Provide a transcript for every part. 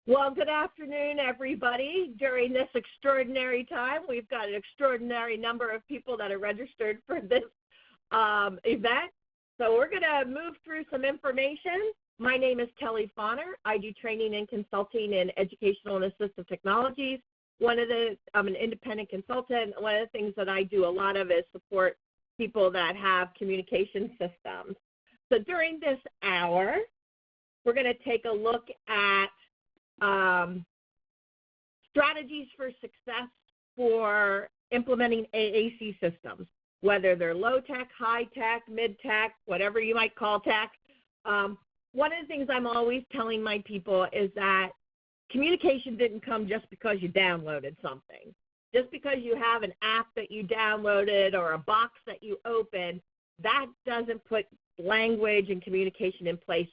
Well, good afternoon, everybody. During this extraordinary time, we've got an extraordinary number of people that are registered for this event. So we're going to move through some information. My name is Kelly Fonner. I do training and consulting in educational and assistive technologies. I'm an independent consultant. One of the things that I do a lot of is support people that have communication systems. So during this hour, we're going to take a look at strategies for success for implementing AAC systems, whether they're low tech, high tech, mid tech, whatever you might call tech. One of the things I'm always telling my people is that communication didn't come just because you downloaded something. Just because you have an app that you downloaded or a box that you opened, that doesn't put language and communication in place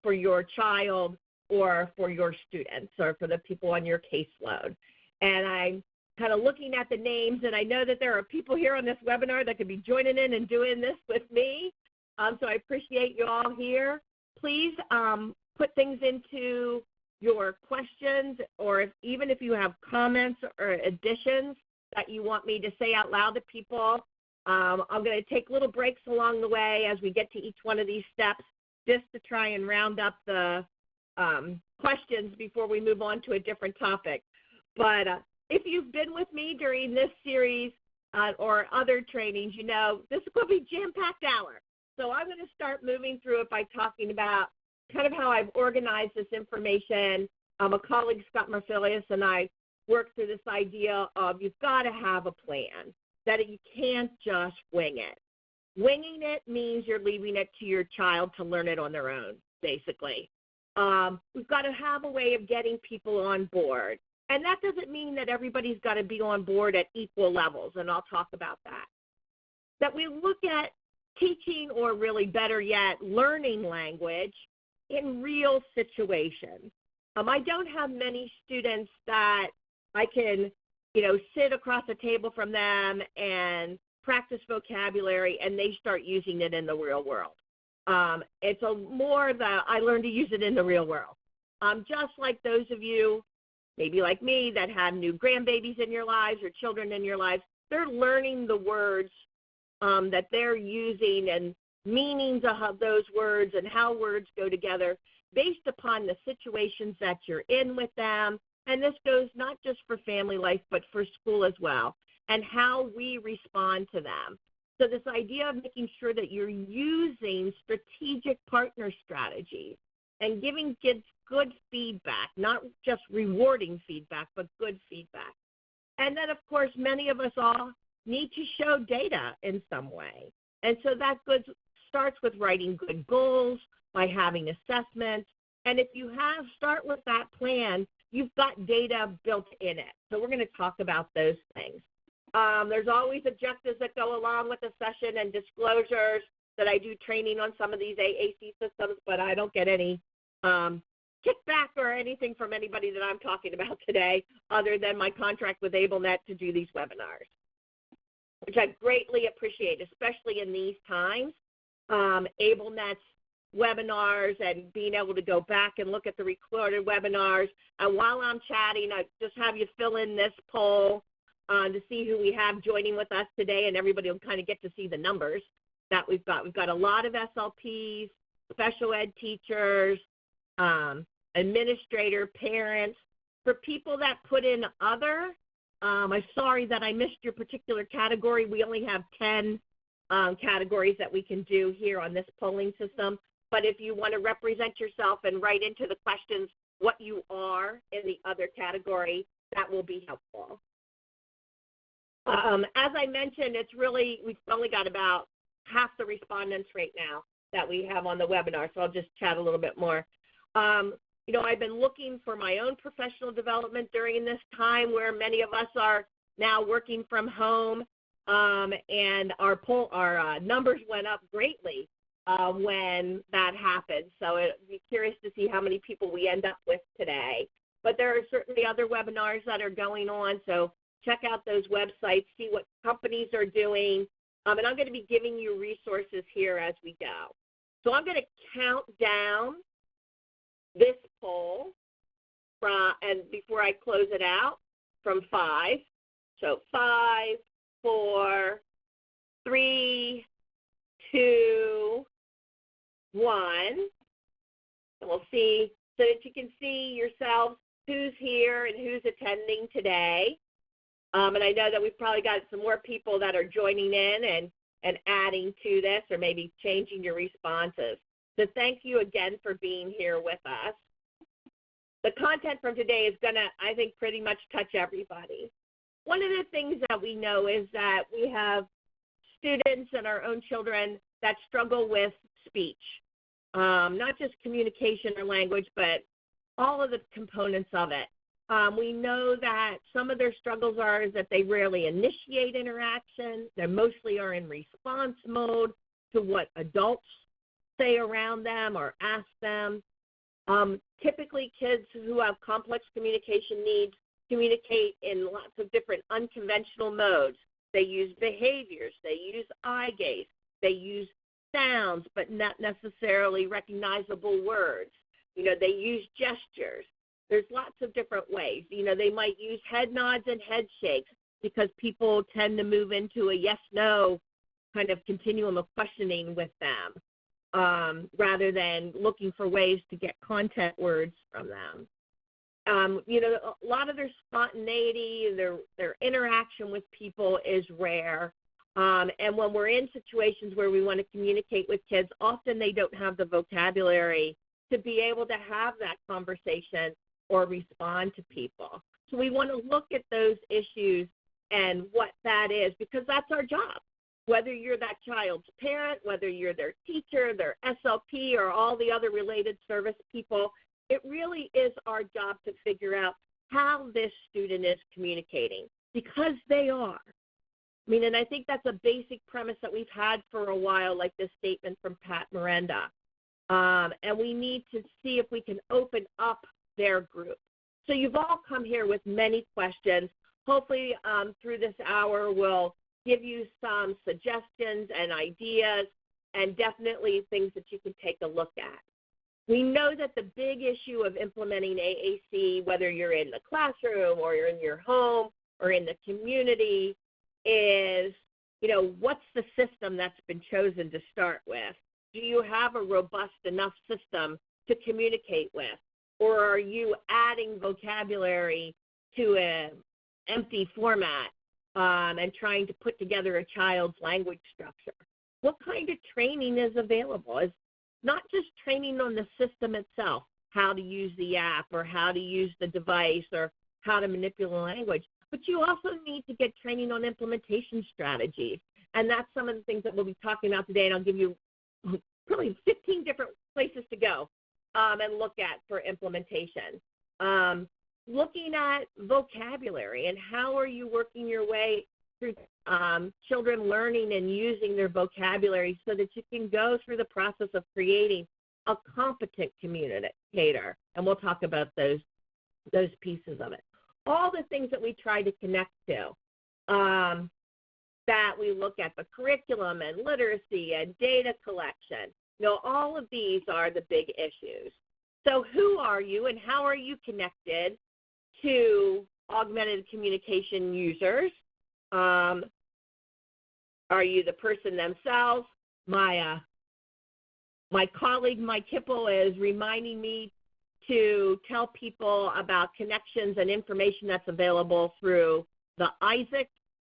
for your child or for your students or for the people on your caseload. And I'm kind of looking at the names, and I know that there are people here on this webinar that could be joining in and doing this with me. So I appreciate you all here. Please put things into your questions, or even if you have comments or additions that you want me to say out loud to people. I'm going to take little breaks along the way as we get to each one of these steps just to try and round up the questions before we move on to a different topic. But if you've been with me during this series or other trainings, you know this is going to be a jam-packed hour. So I'm going to start moving through it by talking about kind of how I've organized this information. A colleague, Scott Marcelius, and I worked through this idea of you've got to have a plan, that you can't just wing it. Winging it means you're leaving it to your child to learn it on their own, basically. We've got to have a way of getting people on board. And that doesn't mean that everybody's got to be on board at equal levels, and I'll talk about that. That we look at teaching, or really better yet, learning language in real situations. I don't have many students that I can, sit across the table from them and practice vocabulary and they start using it in the real world. It's more that I learned to use it in the real world. Just like those of you, maybe like me, that have new grandbabies in your lives or children in your lives, they're learning the words that they're using and meanings of those words and how words go together based upon the situations that you're in with them. And this goes not just for family life, but for school as well, and how we respond to them. So this idea of making sure that you're using strategic partner strategies and giving kids good feedback, not just rewarding feedback, but good feedback. And then, of course, many of us all need to show data in some way. And so that starts with writing good goals, by having assessments. And if you start with that plan, you've got data built in it. So we're going to talk about those things. There's always objectives that go along with the session and disclosures that I do training on some of these AAC systems, but I don't get any kickback or anything from anybody that I'm talking about today other than my contract with AbleNet to do these webinars, which I greatly appreciate, especially in these times. AbleNet's webinars and being able to go back and look at the recorded webinars. And while I'm chatting, I just have you fill in this poll to see who we have joining with us today, and everybody will kind of get to see the numbers that we've got. We've got a lot of SLPs, special ed teachers, administrator, parents. For people that put in other, I'm sorry that I missed your particular category. We only have 10 categories that we can do here on this polling system. But if you want to represent yourself and write into the questions what you are in the other category, that will be helpful. As I mentioned, we've only got about half the respondents right now that we have on the webinar, so I'll just chat a little bit more. I've been looking for my own professional development during this time where many of us are now working from home, and our numbers went up greatly when that happened. So I'd be curious to see how many people we end up with today. But there are certainly other webinars that are going on, so check out those websites, see what companies are doing, and I'm going to be giving you resources here as we go. So I'm going to count down this poll before I close it out, from 5. So 5, 4, 3, 2, 1. And we'll see so that you can see yourselves who's here and who's attending today. And I know that we've probably got some more people that are joining in and adding to this or maybe changing your responses. So thank you again for being here with us. The content from today is going to, I think, pretty much touch everybody. One of the things that we know is that we have students and our own children that struggle with speech, not just communication or language, but all of the components of it. We know that some of their struggles are is that they rarely initiate interaction. They mostly are in response mode to what adults say around them or ask them. Typically, kids who have complex communication needs communicate in lots of different unconventional modes. They use behaviors. They use eye gaze. They use sounds, but not necessarily recognizable words. They use gestures. There's lots of different ways. They might use head nods and head shakes because people tend to move into a yes-no kind of continuum of questioning with them rather than looking for ways to get content words from them. A lot of their spontaneity, their interaction with people is rare. And when we're in situations where we want to communicate with kids, often they don't have the vocabulary to be able to have that conversation or respond to people. So we want to look at those issues and what that is, because that's our job. Whether you're that child's parent, whether you're their teacher, their SLP, or all the other related service people, it really is our job to figure out how this student is communicating, because they are. And I think that's a basic premise that we've had for a while, like this statement from Pat Miranda. And we need to see if we can open up their group. So you've all come here with many questions. Hopefully through this hour we'll give you some suggestions and ideas and definitely things that you can take a look at. We know that the big issue of implementing AAC, whether you're in the classroom or you're in your home or in the community, is, what's the system that's been chosen to start with? Do you have a robust enough system to communicate with? Or are you adding vocabulary to an empty format and trying to put together a child's language structure? What kind of training is available? It's not just training on the system itself, how to use the app or how to use the device or how to manipulate language, but you also need to get training on implementation strategies. And that's some of the things that we'll be talking about today, and I'll give you probably 15 different places to go and look at for implementation. Looking at vocabulary and how are you working your way through children learning and using their vocabulary so that you can go through the process of creating a competent communicator. And we'll talk about those pieces of it. All the things that we try to connect to, that we look at, the curriculum and literacy and data collection, all of these are the big issues. So who are you and how are you connected to augmented communication users? Are you the person themselves? My colleague, Mike Hipple, is reminding me to tell people about connections and information that's available through the ISAC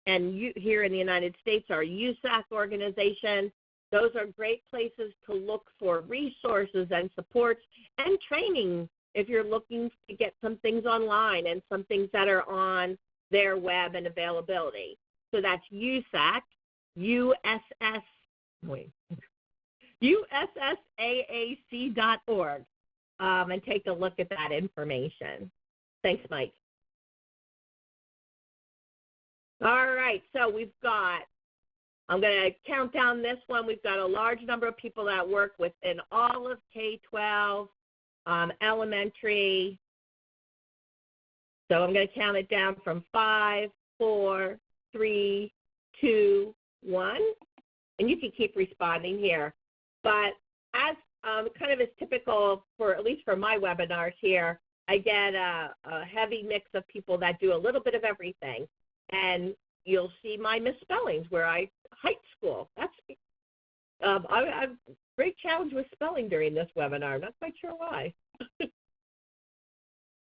and here in the United States, our USAC organization. Those are great places to look for resources and supports and training if you're looking to get some things online and some things that are on their web and availability. So that's USAC, USSAAC.org, and take a look at that information. Thanks, Mike. All right, so I'm going to count down this one. We've got a large number of people that work within all of K-12, elementary. So I'm going to count it down from 5, 4, 3, 2, 1. And you can keep responding here. But as kind of is typical for, at least for my webinars here, I get a heavy mix of people that do a little bit of everything. And you'll see my misspellings where I high school. That's I have great challenge with spelling during this webinar. I'm not quite sure why.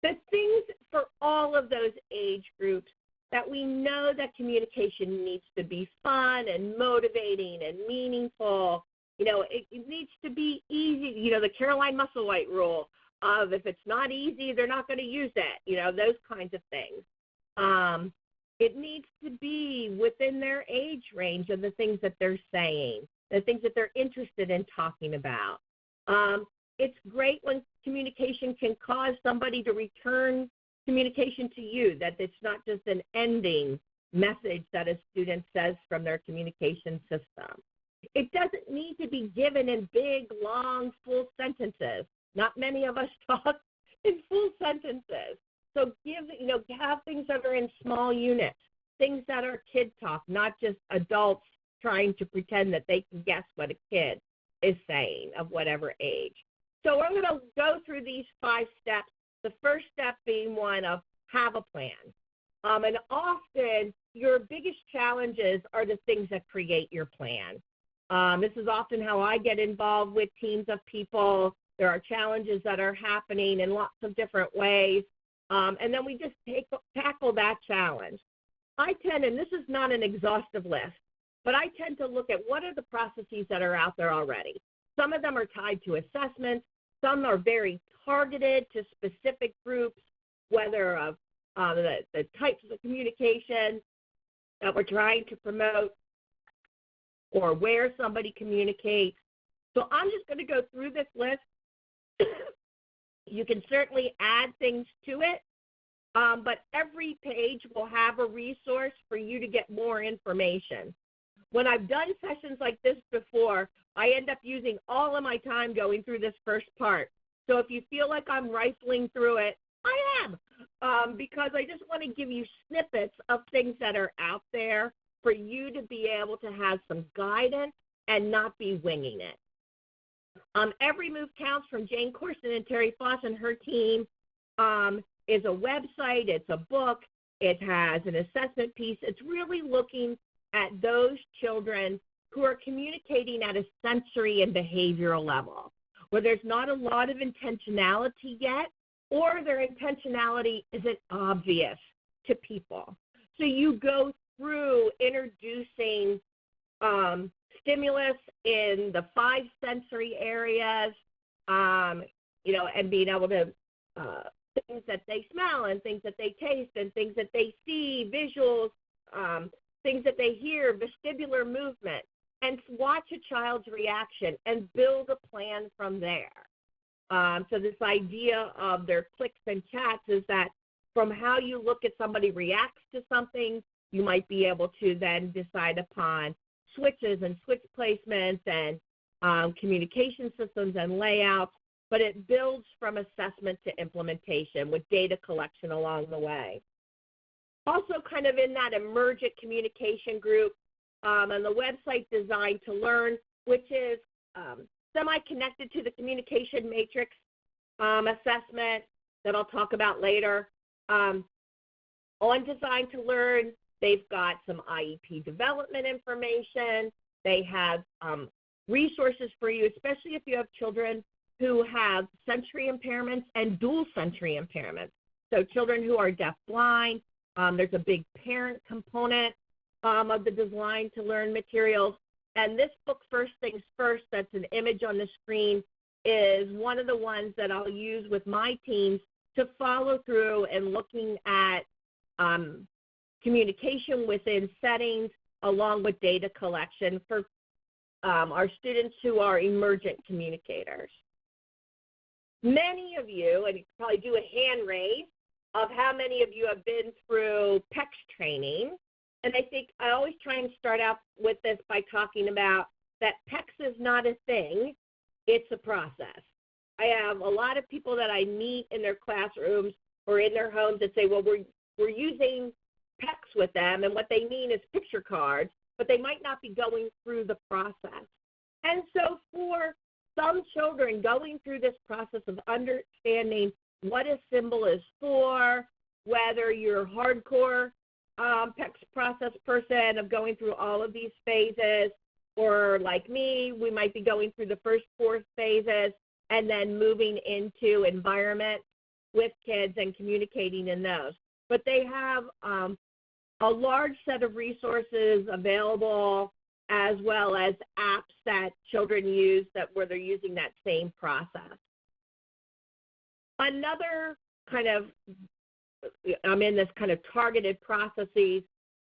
The things for all of those age groups that we know that communication needs to be fun and motivating and meaningful. You know, it needs to be easy. You know, the Caroline Musselwhite rule of if it's not easy, they're not going to use it. You know, those kinds of things. It needs to be within their age range of the things that they're saying, the things that they're interested in talking about. It's great when communication can cause somebody to return communication to you, that it's not just an ending message that a student says from their communication system. It doesn't need to be given in big, long, full sentences. Not many of us talk in full sentences. So have things that are in small units, things that are kid talk, not just adults trying to pretend that they can guess what a kid is saying of whatever age. So I'm going to go through these 5 steps, the first step being one of have a plan. And often your biggest challenges are the things that create your plan. This is often how I get involved with teams of people. There are challenges that are happening in lots of different ways. And then we just tackle that challenge. I tend, and this is not an exhaustive list, but I tend to look at what are the processes that are out there already. Some of them are tied to assessments. Some are very targeted to specific groups, whether of the types of communication that we're trying to promote or where somebody communicates. So I'm just going to go through this list. You can certainly add things to it, but every page will have a resource for you to get more information. When I've done sessions like this before, I end up using all of my time going through this first part. So if you feel like I'm rifling through it, I am, because I just want to give you snippets of things that are out there for you to be able to have some guidance and not be winging it. Every Move Counts from Jane Corson and Terry Foss and her team is a website, it's a book, it has an assessment piece. It's really looking at those children who are communicating at a sensory and behavioral level, where there's not a lot of intentionality yet, or their intentionality isn't obvious to people. So you go through introducing stimulus in the 5 sensory areas, and being able to things that they smell and things that they taste and things that they see, visuals, things that they hear, vestibular movement, and watch a child's reaction and build a plan from there. So this idea of their clicks and chats is that from how you look at somebody reacts to something, you might be able to then decide upon switches and switch placements and communication systems and layouts, but it builds from assessment to implementation with data collection along the way. Also kind of in that emergent communication group, and the website Designed to Learn, which is semi-connected to the communication matrix assessment that I'll talk about later. On Designed to Learn, they've got some IEP development information. They have resources for you, especially if you have children who have sensory impairments and dual sensory impairments. So children who are deaf-blind, there's a big parent component of the Designed to Learn materials. And this book, First Things First, that's an image on the screen, is one of the ones that I'll use with my teams to follow through and looking at communication within settings along with data collection for our students who are emergent communicators. Many of you, and you can probably do a hand raise, of how many of you have been through PECS training. And I think I always try and start out with this by talking about that PECS is not a thing, it's a process. I have a lot of people that I meet in their classrooms or in their homes that say, well, we're using PECS with them, and what they mean is picture cards, but they might not be going through the process. And so for some children, going through this process of understanding what a symbol is for, whether you're hardcore PECS process person of going through all of these phases, or like me, we might be going through the first 4 phases and then moving into environment with kids and communicating in those. But they have a large set of resources available, as well as apps that children use where they're using that same process. Another kind of, I'm in this kind of targeted processes,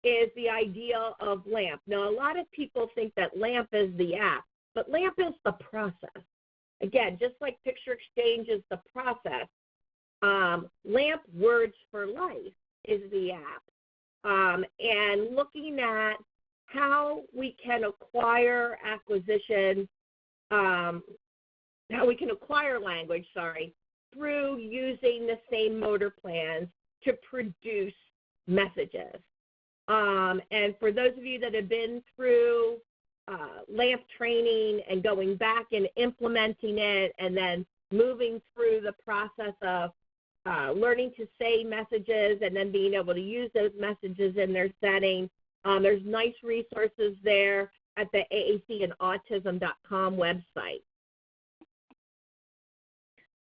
is the idea of LAMP. Now, a lot of people think that LAMP is the app, but LAMP is the process. Again, just like Picture Exchange is the process, LAMP, Words for Life, is the app. And looking at how we can acquire language, through using the same motor plans to produce messages. And for those of you that have been through LAMP training and going back and implementing it and then moving through the process of learning to say messages and then being able to use those messages in their setting, there's nice resources there at the AAC and autism.com website.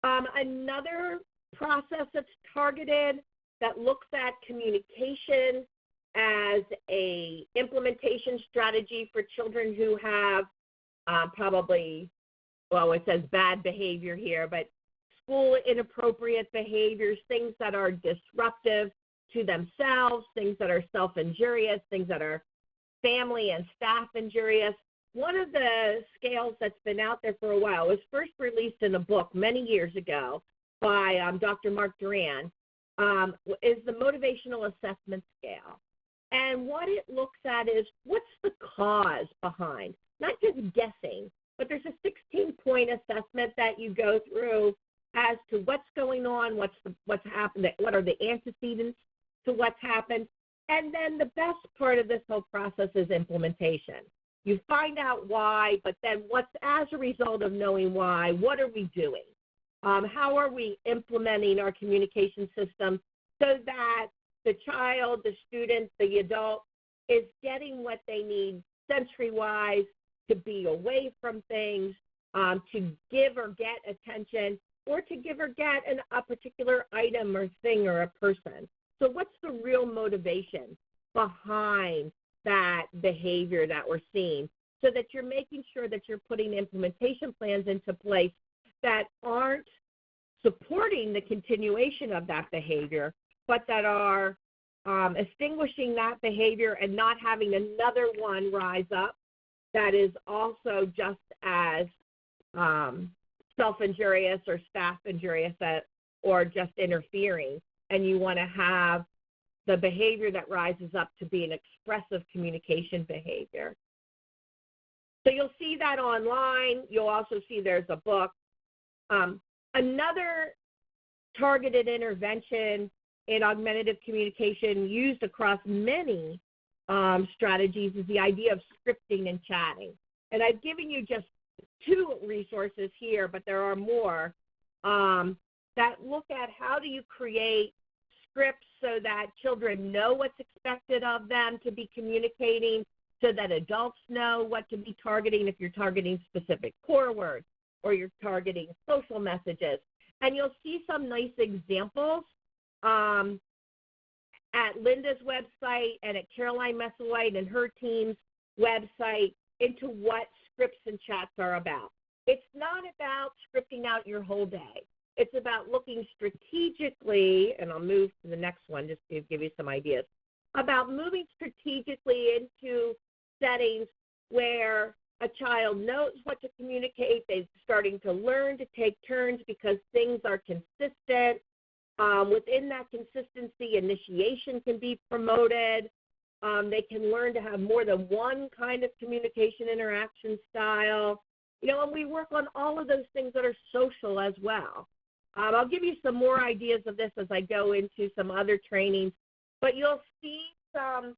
Another process that's targeted that looks at communication as a implementation strategy for children who have it says bad behavior here, but school inappropriate behaviors, things that are disruptive to themselves, things that are self-injurious, things that are family and staff injurious. One of the scales that's been out there for a while was first released in a book many years ago by Dr. Mark Duran, is the motivational assessment scale. And what it looks at is what's the cause behind, not just guessing, but there's a 16-point assessment that you go through as to what's going on, what's happened, what are the antecedents to what's happened. And then the best part of this whole process is implementation. You find out why, but then what's as a result of knowing why, what are we doing? How are we implementing our communication system so that the child, the student, the adult is getting what they need sensory-wise to be away from things, to give or get attention, or to give or get a particular item or thing or a person. So what's the real motivation behind that behavior that we're seeing, so that you're making sure that you're putting implementation plans into place that aren't supporting the continuation of that behavior, but that are extinguishing that behavior and not having another one rise up that is also just as self-injurious or staff injurious or just interfering. And you want to have the behavior that rises up to be an expressive communication behavior. So you'll see that online. You'll also see there's a book. Another targeted intervention in augmentative communication used across many strategies is the idea of scripting and chatting. And I've given you just 2 resources here, but there are more that look at how do you create scripts so that children know what's expected of them to be communicating, so that adults know what to be targeting if you're targeting specific core words or you're targeting social messages. And you'll see some nice examples at Linda's website and at Caroline Messelwhite and her team's website into what scripts and chats are about. It's not about scripting out your whole day. It's about looking strategically, and I'll move to the next one just to give you some ideas, about moving strategically into settings where a child knows what to communicate. They're starting to learn to take turns because things are consistent. Within that consistency, initiation can be promoted. They can learn to have more than one kind of communication interaction style. And we work on all of those things that are social as well. I'll give you some more ideas of this as I go into some other trainings, but you'll see some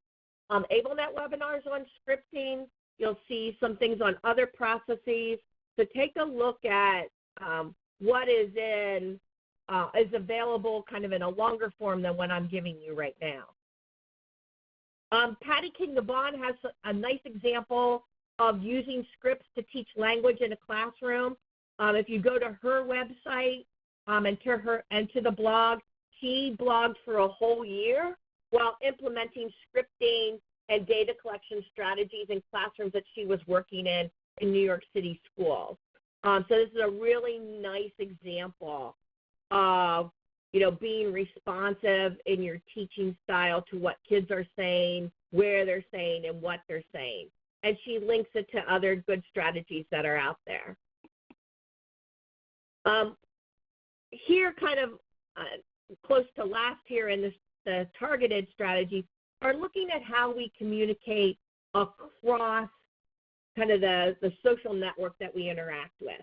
AbleNet webinars on scripting. You'll see some things on other processes. So take a look at what is in is available kind of in a longer form than what I'm giving you right now. Patty King-Gabon has a nice example of using scripts to teach language in a classroom. If you go to her website and to the blog, she blogged for a whole year while implementing scripting and data collection strategies in classrooms that she was working in New York City schools. So this is a really nice example of, being responsive in your teaching style to what kids are saying, where they're saying, and what they're saying. And she links it to other good strategies that are out there. Here, kind of close to last here in the targeted strategies, are looking at how we communicate across kind of the social network that we interact with.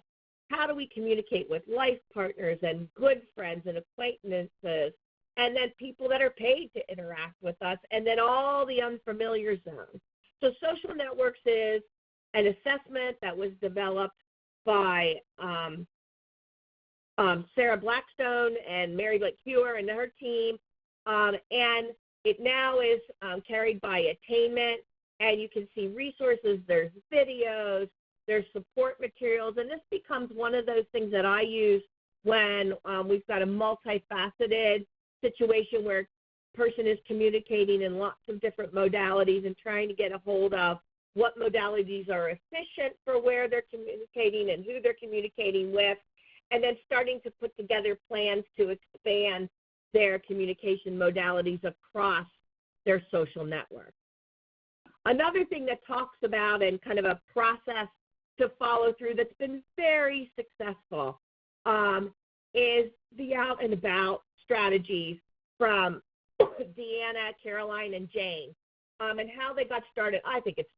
How do we communicate with life partners and good friends and acquaintances, and then people that are paid to interact with us, and then all the unfamiliar zones? So social networks is an assessment that was developed by Sarah Blackstone and Mary Blake Hewer and her team, and it now is carried by Attainment, and you can see resources, there's videos, there's support materials, and this becomes one of those things that I use when we've got a multifaceted situation where a person is communicating in lots of different modalities and trying to get a hold of what modalities are efficient for where they're communicating and who they're communicating with, and then starting to put together plans to expand their communication modalities across their social network. Another thing that talks about and kind of a process to follow through that's been very successful is the out and about strategies from Deanna, Caroline, and Jane, and how they got started. I think it's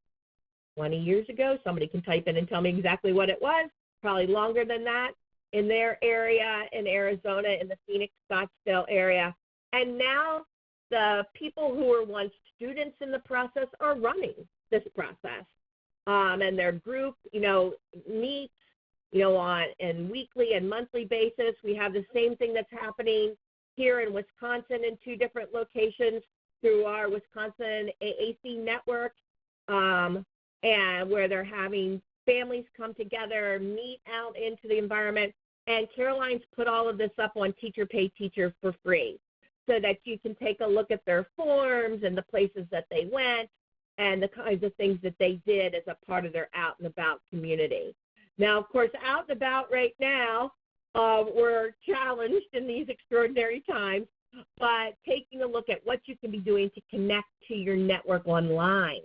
20 years ago. Somebody can type in and tell me exactly what it was, probably longer than that, in their area in Arizona, in the Phoenix, Scottsdale area. And now the people who were once students in the process are running this process. And their group, meets, on a weekly and monthly basis. We have the same thing that's happening here in Wisconsin in 2 different locations through our Wisconsin AAC network, and where they're having families come together, meet out into the environment. And Caroline's put all of this up on Teacher Pay Teacher for free, so that you can take a look at their forms and the places that they went and the kinds of things that they did as a part of their out and about community. Now, of course, out and about right now, we're challenged in these extraordinary times, but taking a look at what you can be doing to connect to your network online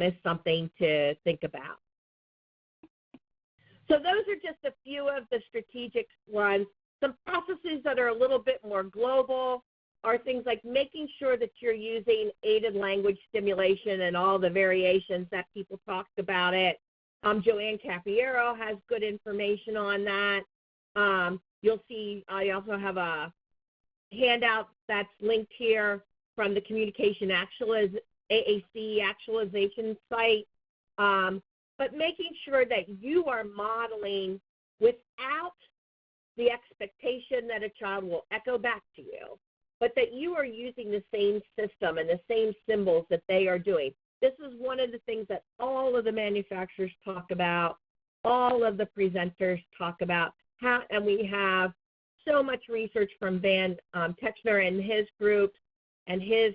is something to think about. So those are just a few of the strategic ones. Some processes that are a little bit more global are things like making sure that you're using aided language stimulation and all the variations that people talked about it. Joanne Capiero has good information on that. You'll see I also have a handout that's linked here from the Communication AAC actualization site. But making sure that you are modeling without the expectation that a child will echo back to you, but that you are using the same system and the same symbols that they are doing. This is one of the things that all of the manufacturers talk about, all of the presenters talk about, and we have so much research from Van Techner and his group and his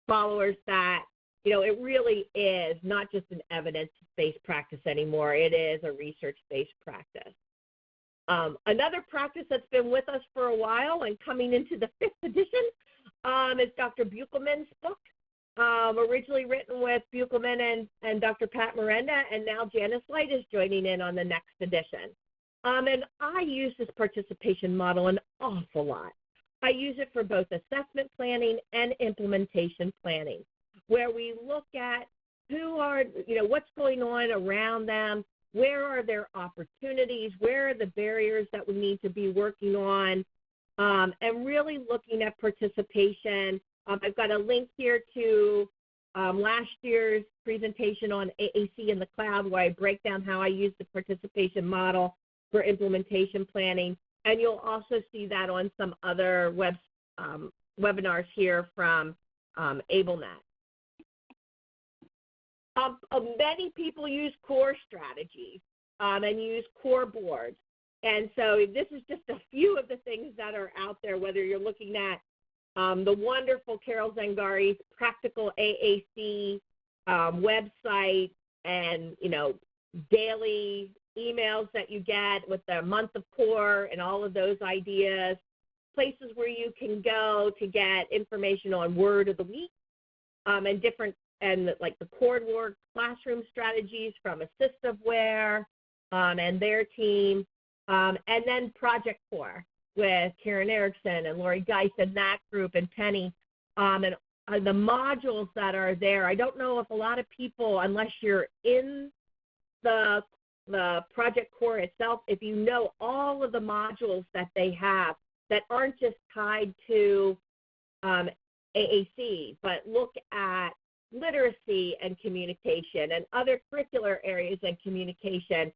followers that, it really is not just an evidence-based practice anymore. It is a research-based practice. Another practice that's been with us for a while and coming into the 5th edition is Dr. Buchelman's book, originally written with Buchelman and Dr. Pat Miranda, and now Janice Light is joining in on the next edition. And I use this participation model an awful lot. I use it for both assessment planning and implementation planning, where we look at what's going on around them, where are their opportunities, where are the barriers that we need to be working on, and really looking at participation. I've got a link here to last year's presentation on AAC in the cloud, where I break down how I use the participation model for implementation planning. And you'll also see that on some other webinars here from AbleNet. Many people use core strategies and use core boards. And so this is just a few of the things that are out there, whether you're looking at the wonderful Carol Zangari's Practical AAC website and, daily emails that you get with the month of core and all of those ideas, places where you can go to get information on word of the week and like the Core classroom strategies from Assistiveware and their team, and then Project Core with Karen Erickson and Lori Geis and that group and Penny, and the modules that are there. I don't know if a lot of people, unless you're in the Project Core itself, if you know all of the modules that they have that aren't just tied to AAC, but look at literacy and communication and other curricular areas and communication.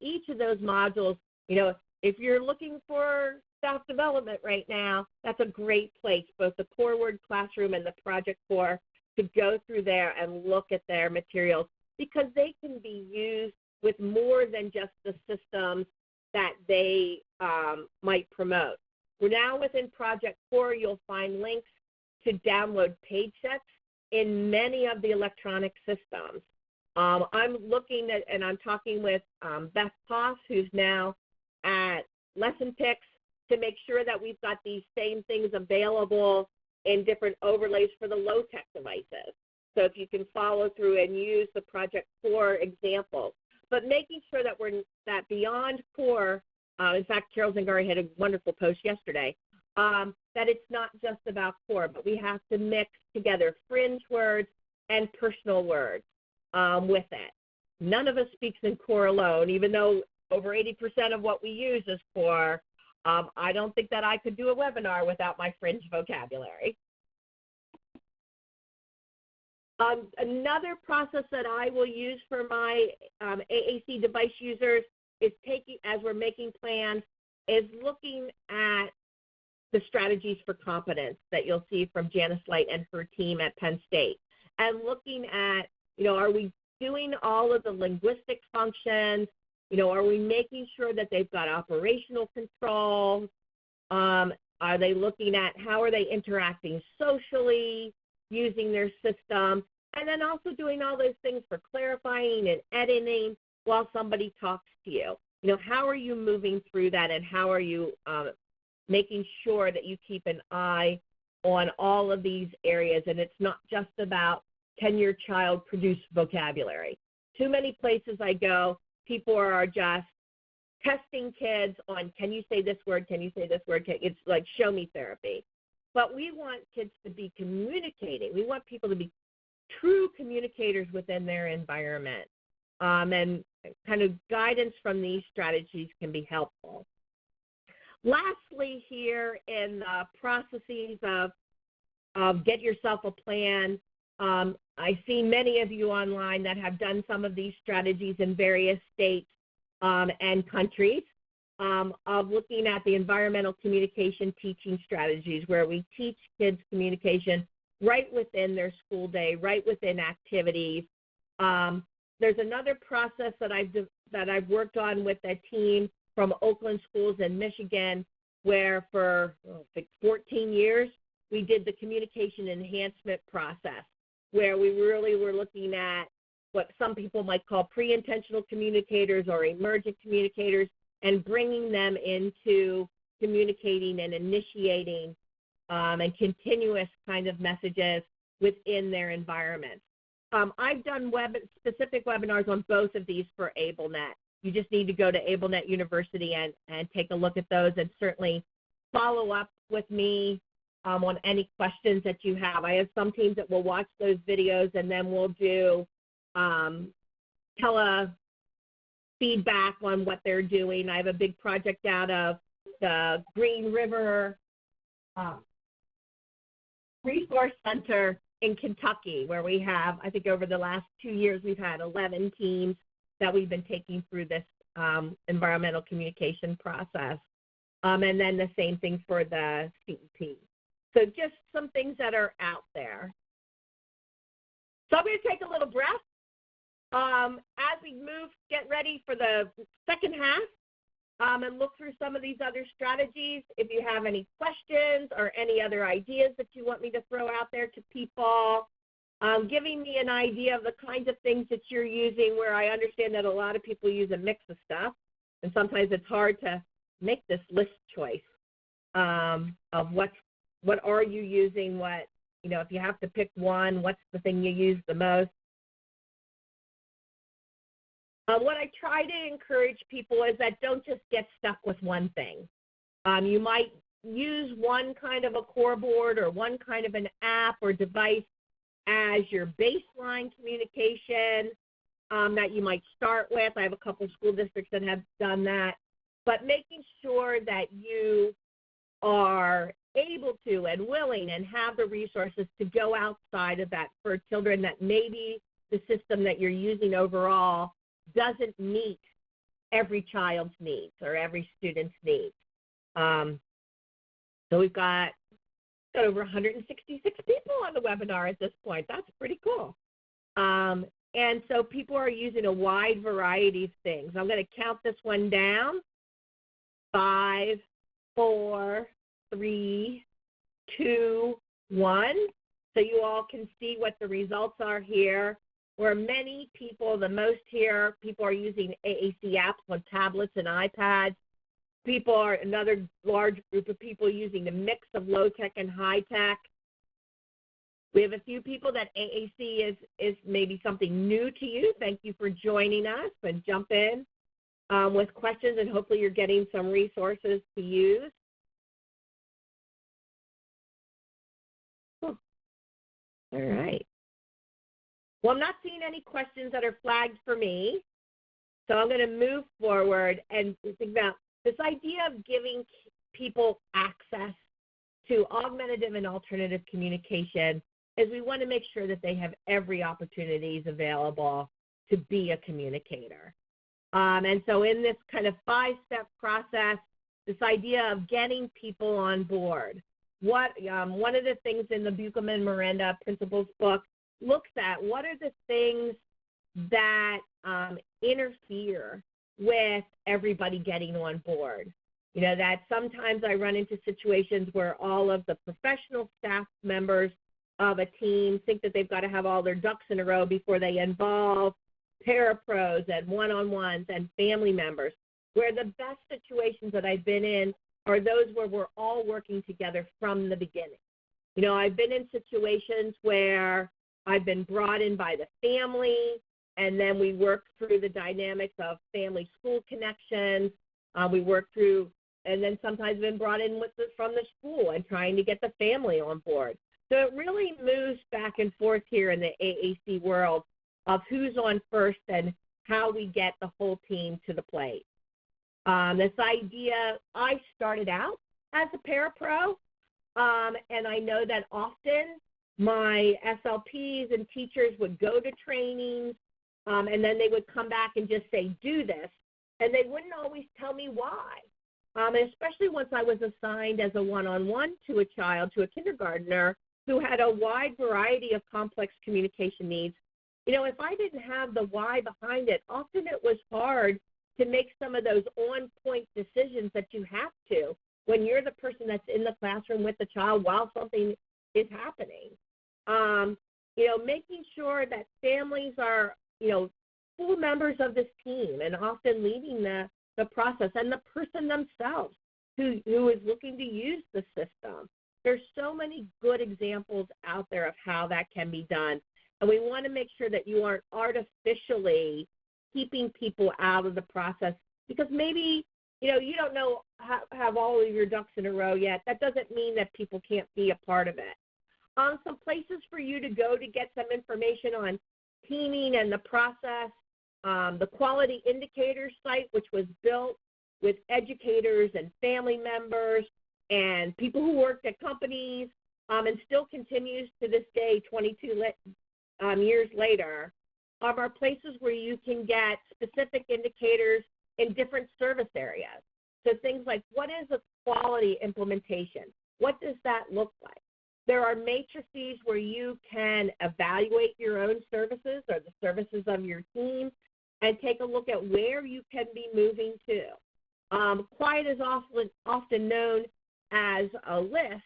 Each of those modules, if you're looking for staff development right now, that's a great place, both the Core Word Classroom and the Project Core, to go through there and look at their materials, because they can be used with more than just the systems that they might promote. We're now within Project Core, you'll find links to download page sets in many of the electronic systems. I'm looking at, and I'm talking with Beth Poss, who's now at Lesson Picks, to make sure that we've got these same things available in different overlays for the low-tech devices. So if you can follow through and use the Project Core examples, but making sure that beyond Core, in fact, Carol Zangari had a wonderful post yesterday, that it's not just about Core, but we have to mix together fringe words and personal words with it. None of us speaks in Core alone, even though over 80% of what we use is Core. I don't think that I could do a webinar without my fringe vocabulary. Another process that I will use for my AAC device users is as we're making plans, is looking at the strategies for competence that you'll see from Janice Light and her team at Penn State, and looking at, are we doing all of the linguistic functions? Are we making sure that they've got operational control? Are they looking at how are they interacting socially using their system? And then also doing all those things for clarifying and editing while somebody talks to you. How are you moving through that, and how are you making sure that you keep an eye on all of these areas? And it's not just about, can your child produce vocabulary? Too many places I go, people are just testing kids on, can you say this word, can you say this word? It's like show me therapy. But we want kids to be communicating. We want people to be true communicators within their environment. And kind of guidance from these strategies can be helpful. Lastly, here in the processes of get yourself a plan, I see many of you online that have done some of these strategies in various states and countries, of looking at the environmental communication teaching strategies, where we teach kids communication right within their school day, right within activities. There's another process that I've worked on with a team from Oakland Schools in Michigan, where for 14 years we did the communication enhancement process, where we really were looking at what some people might call pre-intentional communicators or emergent communicators, and bringing them into communicating and initiating and continuous kind of messages within their environment. I've done specific webinars on both of these for AbleNet. You just need to go to AbleNet University and take a look at those, and certainly follow up with me on any questions that you have. I have some teams that will watch those videos, and then we'll do feedback on what they're doing. I have a big project out of the Green River Resource Center in Kentucky, where we have, I think over the last 2 years, we've had 11 teams that we've been taking through this environmental communication process. and then the same thing for the CEP. So just some things that are out there. So I'm going to take a little breath. As we get ready for the second half, and look through some of these other strategies. If you have any questions or any other ideas that you want me to throw out there to people, giving me an idea of the kinds of things that you're using, where I understand that a lot of people use a mix of stuff, and sometimes it's hard to make this list choice of what are you using, if you have to pick one, what's the thing you use the most. What I try to encourage people is that don't just get stuck with one thing. You might use one kind of a core board or one kind of an app or device as your baseline communication that you might start with. I have a couple school districts that have done that. But making sure that you are able to and willing and have the resources to go outside of that for children that maybe the system that you're using overall doesn't meet every child's needs or every student's needs. So we've got over 166 people on the webinar at this point. That's pretty cool. And so people are using a wide variety of things. I'm going to count this one down. 5, 4, 3, 2, 1. So you all can see what the results are here. Where many people, the most here, people are using AAC apps on tablets and iPads. Another large group of people using a mix of low-tech and high-tech. We have a few people that AAC is maybe something new to you. Thank you for joining us, and jump in with questions, and hopefully you're getting some resources to use. All right. Well, I'm not seeing any questions that are flagged for me, so I'm going to move forward and think about this idea of giving people access to augmentative and alternative communication, is we want to make sure that they have every opportunities available to be a communicator. And so in this kind of 5-step process, this idea of getting people on board, one of the things in the Buchman-Miranda Principles book looks at what are the things that interfere with everybody getting on board. That sometimes I run into situations where all of the professional staff members of a team think that they've got to have all their ducks in a row before they involve parapros and one-on-ones and family members, where the best situations that I've been in are those where we're all working together from the beginning. I've been in situations where I've been brought in by the family, and then we work through the dynamics of family-school connections. We work through, and then sometimes been brought in from the school and trying to get the family on board. So it really moves back and forth here in the AAC world of who's on first and how we get the whole team to the plate. This idea, I started out as a parapro, and I know that often my SLPs and teachers would go to trainings, and then they would come back and just say, do this, and they wouldn't always tell me why. Especially once I was assigned as a one-on-one to a child, to a kindergartner, who had a wide variety of complex communication needs. If I didn't have the why behind it, often it was hard to make some of those on-point decisions that you have to when you're the person that's in the classroom with the child while something is happening. Making sure that families are, full members of this team and often leading the process, and the person themselves who is looking to use the system. There's so many good examples out there of how that can be done. And we want to make sure that you aren't artificially keeping people out of the process, because maybe, you don't know have all of your ducks in a row yet. That doesn't mean that people can't be a part of it. Some places for you to go to get some information on teaming and the process, the Quality Indicators site, which was built with educators and family members and people who worked at companies, and still continues to this day, 22 years later, are places where you can get specific indicators in different service areas. So things like, what is a quality implementation? What does that look like? There are matrices where you can evaluate your own services or the services of your team and take a look at where you can be moving to. Quiet is often known as a list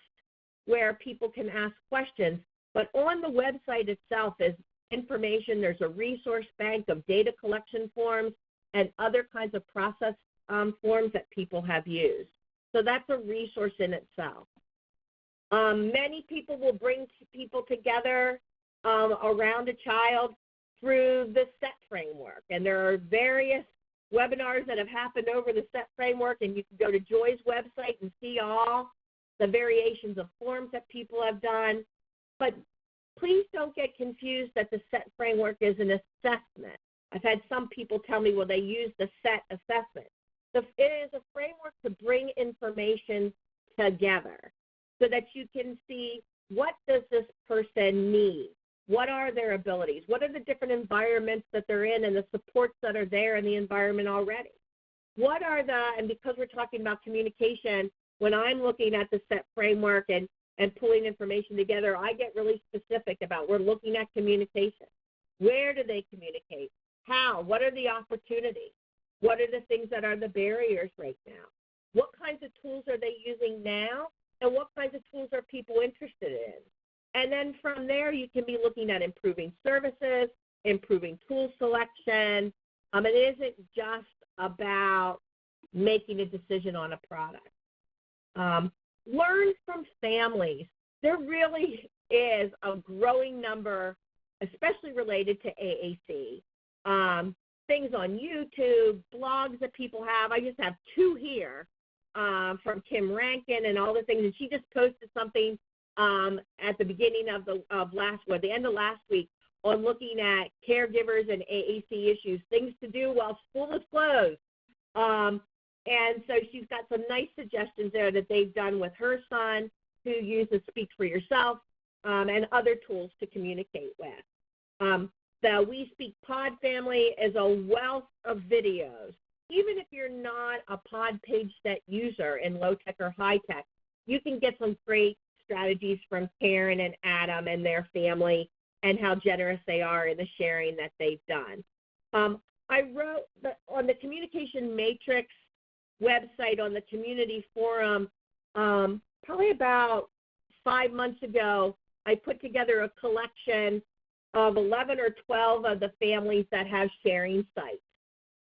where people can ask questions, but on the website itself is information. There's a resource bank of data collection forms and other kinds of process forms that people have used. So that's a resource in itself. Many people will bring people together around a child through the SET framework, and there are various webinars that have happened over the SET framework, and you can go to Joy's website and see all the variations of forms that people have done. But please don't get confused that the SET framework is an assessment. I've had some people tell me, well, they use the SET assessment. It is a framework to bring information together so that you can see, what does this person need? What are their abilities? What are the different environments that they're in and the supports that are there in the environment already? What are and because we're talking about communication, when I'm looking at the SET framework and pulling information together, I get really specific about, we're looking at communication. Where do they communicate? How? What are the opportunities? What are the things that are the barriers right now? What kinds of tools are they using now? And what kinds of tools are people interested in? And then from there, you can be looking at improving services, improving tool selection. It isn't just about making a decision on a product. Learn from families. There really is a growing number, especially related to AAC. Things on YouTube, blogs that people have. I just have two here from Kim Rankin and all the things. And she just posted something at the beginning of the end of last week on looking at caregivers and AAC issues, things to do while school is closed. And so she's got some nice suggestions there that they've done with her son, who uses Speak for Yourself, and other tools to communicate with. The We Speak Pod family is a wealth of videos. Even if you're not a pod page set user in low tech or high tech, you can get some great strategies from Karen and Adam and their family and how generous they are in the sharing that they've done. I wrote on the Communication Matrix website on the community forum, probably about 5 months ago, I put together a collection of 11 or 12 of the families that have sharing sites.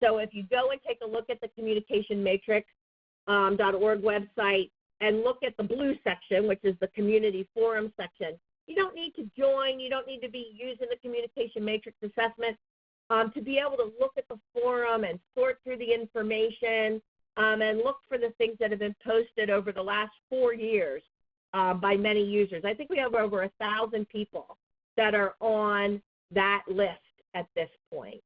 So if you go and take a look at the communicationmatrix.org website and look at the blue section, which is the community forum section, you don't need to join, you don't need to be using the communication matrix assessment to be able to look at the forum and sort through the information and look for the things that have been posted over the last 4 years by many users. I think we have over 1,000 people that are on that list at this point.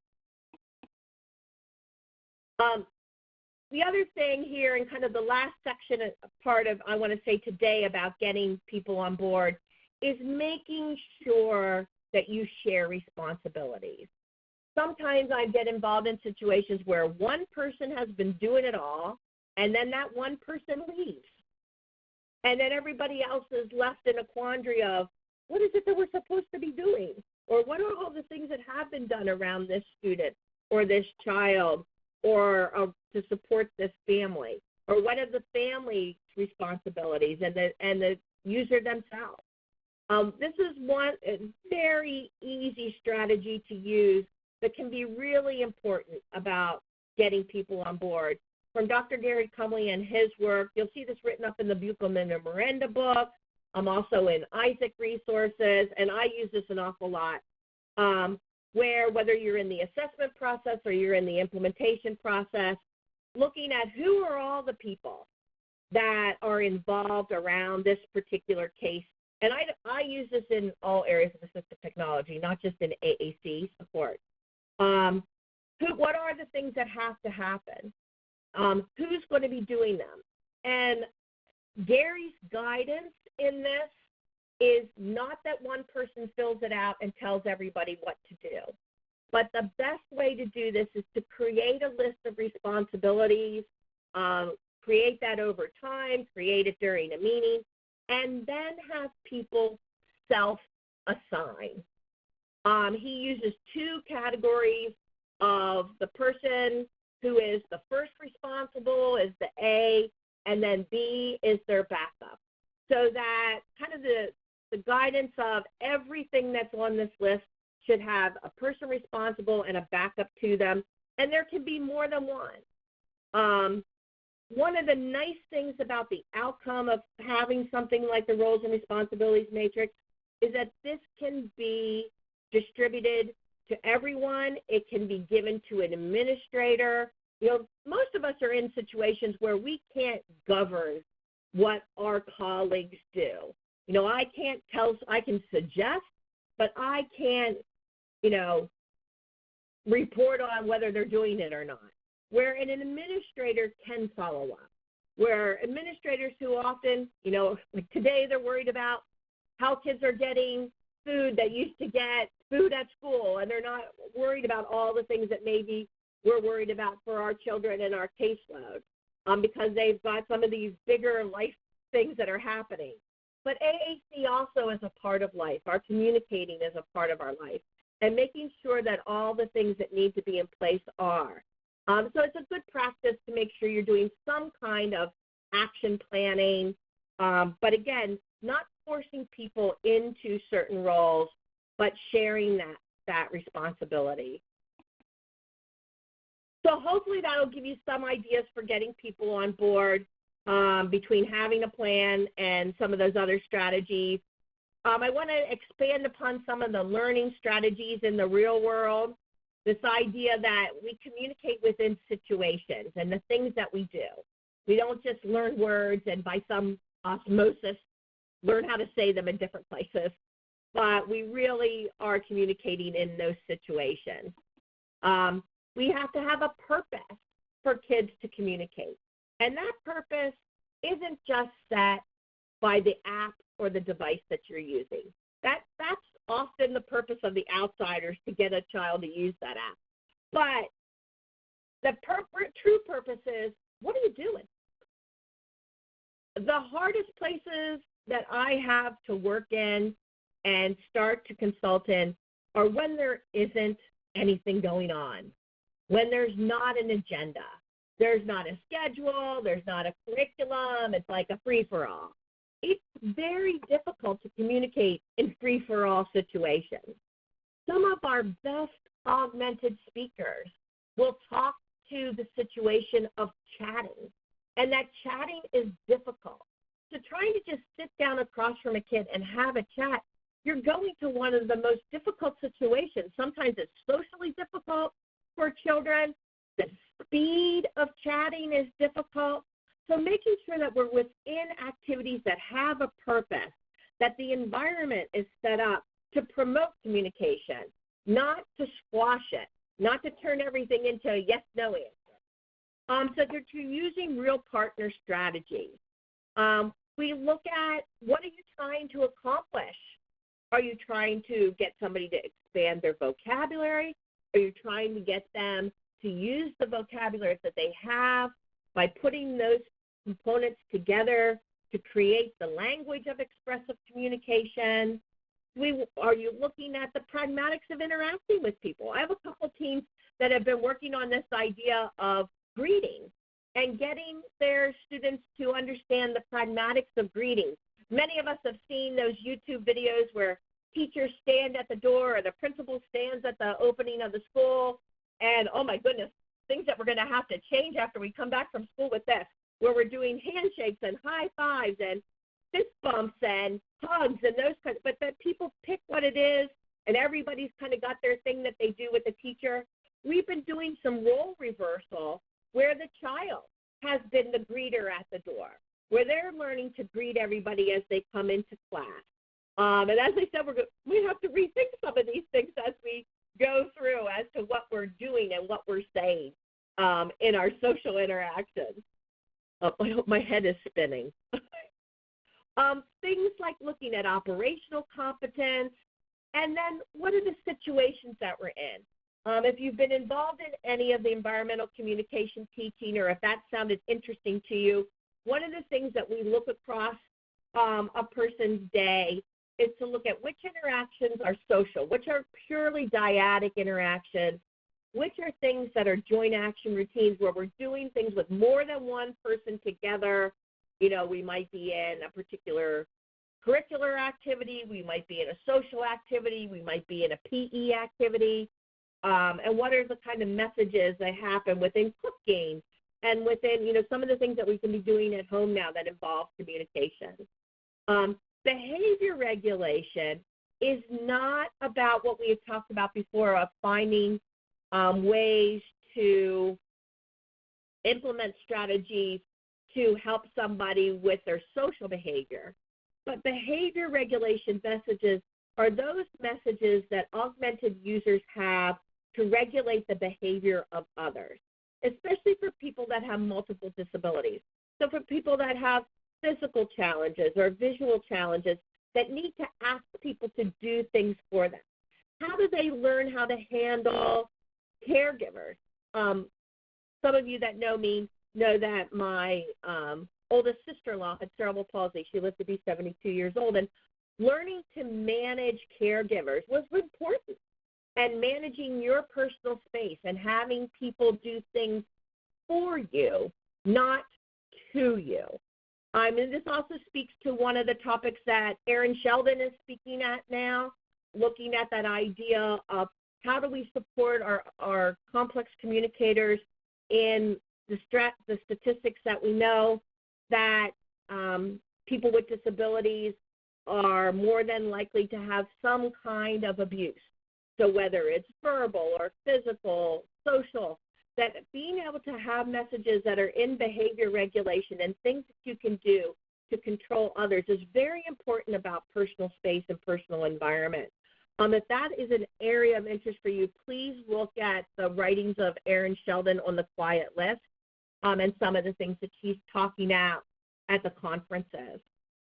The other thing here, and kind of the last section part of I want to say today about getting people on board, is making sure that you share responsibilities. Sometimes I get involved in situations where one person has been doing it all, and then that one person leaves. And then everybody else is left in a quandary of, what is it that we're supposed to be doing? Or what are all the things that have been done around this student or this child or to support this family? Or what are the family's responsibilities and the user themselves? This is one very easy strategy to use that can be really important about getting people on board. From Dr. Gary Cumley and his work, you'll see this written up in the Buchelman and Miranda book. I'm also in Isaac resources, and I use this an awful lot, where whether you're in the assessment process or you're in the implementation process, looking at who are all the people that are involved around this particular case. And I use this in all areas of assistive technology, not just in AAC support. What are the things that have to happen? Who's going to be doing them? And Gary's guidance in this is not that one person fills it out and tells everybody what to do. But the best way to do this is to create a list of responsibilities, create that over time, create it during a meeting, and then have people self-assign. He uses two categories of the person who is the first responsible is the A, and then B is their backup. So that kind of the guidance of everything that's on this list should have a person responsible and a backup to them, and there can be more than one. One of the nice things about the outcome of having something like the roles and responsibilities matrix is that this can be distributed to everyone. It can be given to an administrator. You know, most of us are in situations where we can't govern what our colleagues do. You know, I can suggest, but I can't, you know, report on whether they're doing it or not. Where an administrator can follow up. Where administrators who often, you know, like today they're worried about how kids are getting food that used to get food at school, and they're not worried about all the things that maybe we're worried about for our children and our caseload, because they've got some of these bigger life things that are happening. But AAC also is a part of life. Our communicating is a part of our life, and making sure that all the things that need to be in place are. So it's a good practice to make sure you're doing some kind of action planning, but again, not forcing people into certain roles, but sharing that responsibility. So hopefully that'll give you some ideas for getting people on board between having a plan and some of those other strategies. I want to expand upon some of the learning strategies in the real world. This idea that we communicate within situations and the things that we do. We don't just learn words and by some osmosis learn how to say them in different places, but we really are communicating in those situations. We have to have a purpose for kids to communicate. And that purpose isn't just set by the app or the device that you're using. That's often the purpose of the outsiders to get a child to use that app. But the true purpose is, what are you doing? The hardest places that I have to work in and start to consult in are when there isn't anything going on, when there's not an agenda. There's not a schedule, there's not a curriculum, it's like a free-for-all. It's very difficult to communicate in free-for-all situations. Some of our best augmented speakers will talk to the situation of chatting, and that chatting is difficult. So trying to just sit down across from a kid and have a chat, you're going to one of the most difficult situations. Sometimes it's socially difficult for children. The speed of chatting is difficult. So making sure that we're within activities that have a purpose, that the environment is set up to promote communication, not to squash it, not to turn everything into a yes-no answer. So that you're using real partner strategies. We look at, what are you trying to accomplish? Are you trying to get somebody to expand their vocabulary? Are you trying to get them to use the vocabulary that they have by putting those components together to create the language of expressive communication? Are you looking at the pragmatics of interacting with people? I have a couple teams that have been working on this idea of greeting and getting their students to understand the pragmatics of greeting. Many of us have seen those YouTube videos where teachers stand at the door or the principal stands at the opening of the school, and oh my goodness, things that we're going to have to change after we come back from school with this, where we're doing handshakes and high fives and fist bumps and hugs and those kinds, but that people pick what it is and everybody's kind of got their thing that they do with the teacher. We've been doing some role reversal where the child has been the greeter at the door, where they're learning to greet everybody as they come into class. And as I said, we have to rethink some of these things as we go through as to what we're doing and what we're saying in our social interactions. I hope my head is spinning. Things like looking at operational competence, and then what are the situations that we're in? If you've been involved in any of the environmental communication teaching, or if that sounded interesting to you, one of the things that we look across a person's day is to look at which interactions are social, which are purely dyadic interactions, which are things that are joint action routines where we're doing things with more than one person together. You know, we might be in a particular curricular activity, we might be in a social activity, we might be in a PE activity, and what are the kind of messages that happen within cooking and within, you know, some of the things that we can be doing at home now that involve communication. Behavior regulation is not about what we had talked about before of finding ways to implement strategies to help somebody with their social behavior. But behavior regulation messages are those messages that augmented users have to regulate the behavior of others, especially for people that have multiple disabilities. So for people that have physical challenges or visual challenges that need to ask people to do things for them. How do they learn how to handle caregivers? Some of you that know me know that my oldest sister-in-law had cerebral palsy. She lived to be 72 years old, and learning to manage caregivers was important, and managing your personal space and having people do things for you, not to you. And this also speaks to one of the topics that Erin Sheldon is speaking at now, looking at that idea of how do we support our complex communicators in the statistics that we know that people with disabilities are more than likely to have some kind of abuse. So whether it's verbal or physical, social, that being able to have messages that are in behavior regulation and things that you can do to control others is very important about personal space and personal environment. If that is an area of interest for you, please look at the writings of Erin Sheldon on the Quiet List and some of the things that she's talking at the conferences.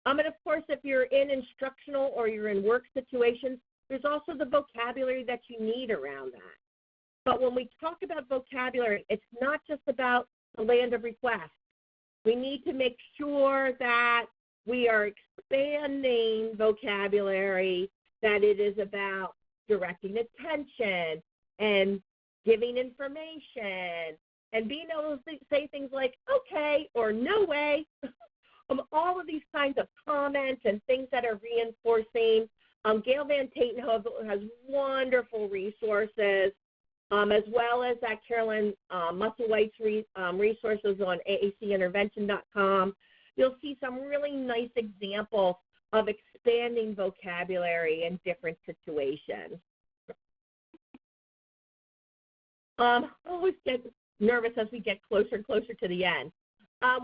And of course, if you're in instructional or you're in work situations, there's also the vocabulary that you need around that. But when we talk about vocabulary, it's not just about the land of request. We need to make sure that we are expanding vocabulary, that it is about directing attention and giving information and being able to say things like, okay, or no way, all of these kinds of comments and things that are reinforcing. Gail Van Tatenhove has wonderful resources, as well as that Carolyn Musselwhite's resources on aacintervention.com. You'll see some really nice examples of expanding vocabulary in different situations. I always get nervous as we get closer and closer to the end.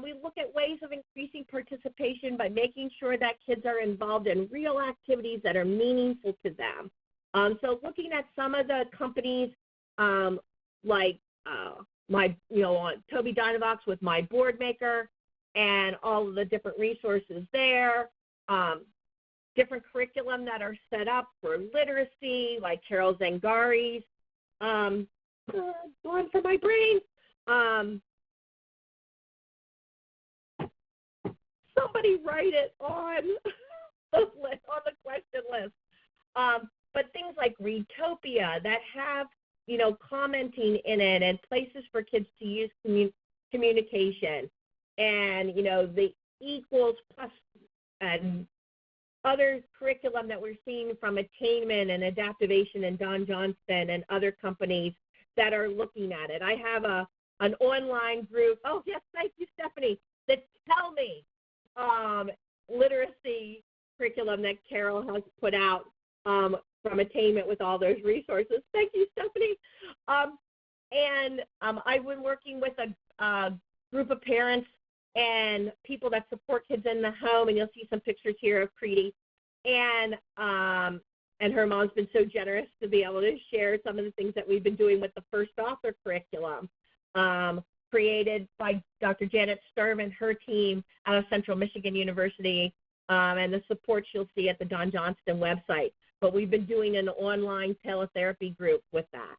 We look at ways of increasing participation by making sure that kids are involved in real activities that are meaningful to them. So looking at some of the companies like Toby Dynavox with My Board Maker and all of the different resources there, different curriculum that are set up for literacy, like Carol Zangari's, going for my brain. Somebody write it on the question list. But things like Readtopia that have, commenting in it and places for kids to use communication, and, the equals plus and other curriculum that we're seeing from Attainment and Adaptivation and Don Johnston and other companies that are looking at it. I have an online group. Oh, yes, thank you, Stephanie, that tell me literacy curriculum that Carol has put out from Attainment with all those resources. Thank you, Stephanie. And I've been working with a group of parents and people that support kids in the home, and you'll see some pictures here of Preeti. And her mom's been so generous to be able to share some of the things that we've been doing with the First Author curriculum, created by Dr. Janet Sturm and her team out of Central Michigan University, and the support you'll see at the Don Johnston website. But we've been doing an online teletherapy group with that.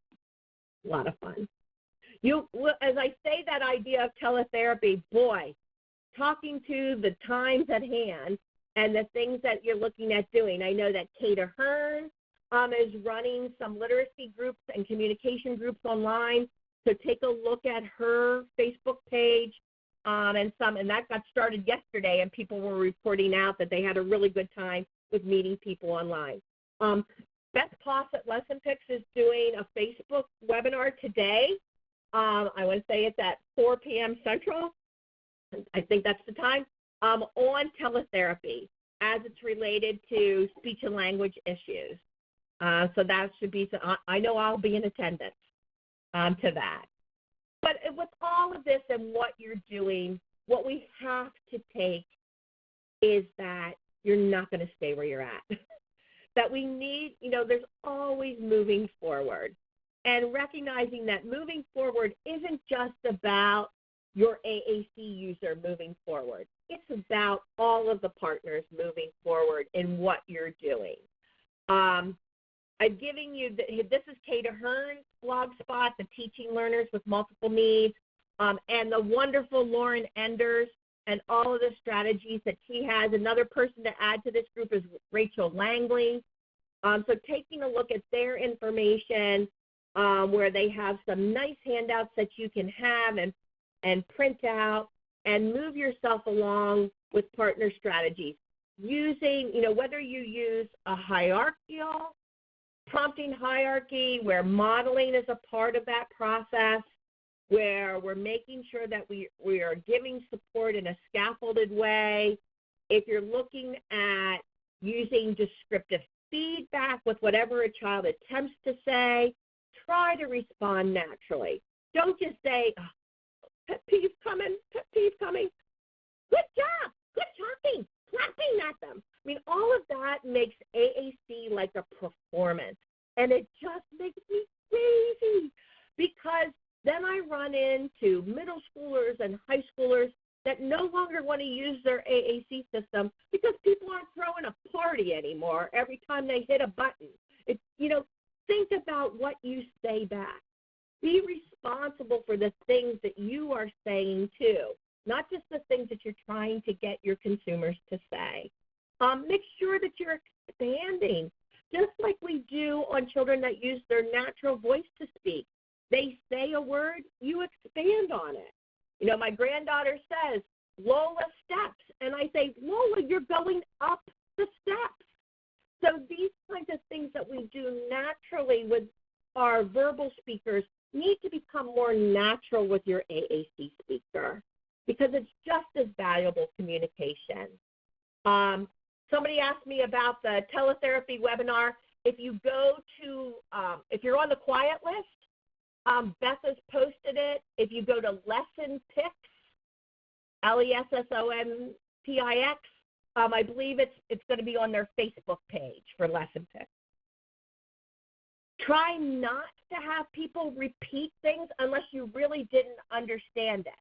A lot of fun. As I say that idea of teletherapy, boy, talking to the times at hand and the things that you're looking at doing. I know that Kate Ahern is running some literacy groups and communication groups online. So take a look at her Facebook page and that got started yesterday, and people were reporting out that they had a really good time with meeting people online. Beth Poss at Lesson Picks is doing a Facebook webinar today. I want to say it's at 4 p.m. Central. I think that's the time, on teletherapy as it's related to speech and language issues. So that should be, I know I'll be in attendance to that. But with all of this and what you're doing, what we have to take is that you're not going to stay where you're at. That we need, there's always moving forward. And recognizing that moving forward isn't just about your AAC user moving forward. It's about all of the partners moving forward in what you're doing. I'm giving you, this is Kate Ahern's blog spot, the Teaching Learners with Multiple Needs, and the wonderful Lauren Enders and all of the strategies that she has. Another person to add to this group is Rachel Langley. So taking a look at their information, where they have some nice handouts that you can have and print out and move yourself along with partner strategies. Using, whether you use a hierarchical, prompting hierarchy, where modeling is a part of that process, where we're making sure that we are giving support in a scaffolded way. If you're looking at using descriptive feedback with whatever a child attempts to say, try to respond naturally. Don't just say, oh, pet peeve coming, good job, good talking, clapping at them. I mean, all of that makes AAC like a performance, and it just makes me crazy because then I run into middle schoolers and high schoolers that no longer want to use their AAC system because people aren't throwing a party anymore every time they hit a button. It's, think about what you say back. Be responsible for the things that you are saying too, not just the things that you're trying to get your consumers to say. Make sure that you're expanding, just like we do on children that use their natural voice to speak. They say a word, you expand on it. My granddaughter says, Lola steps, and I say, Lola, you're going up the steps. So these kinds of things that we do naturally with our verbal speakers need to become more natural with your AAC speaker because it's just as valuable communication. Somebody asked me about the teletherapy webinar. If you go to, if you're on the quiet list, Beth has posted it. If you go to Lesson Picks, LESSONPIX, I believe it's going to be on their Facebook page for Lesson Picks. Try not to have people repeat things unless you really didn't understand it.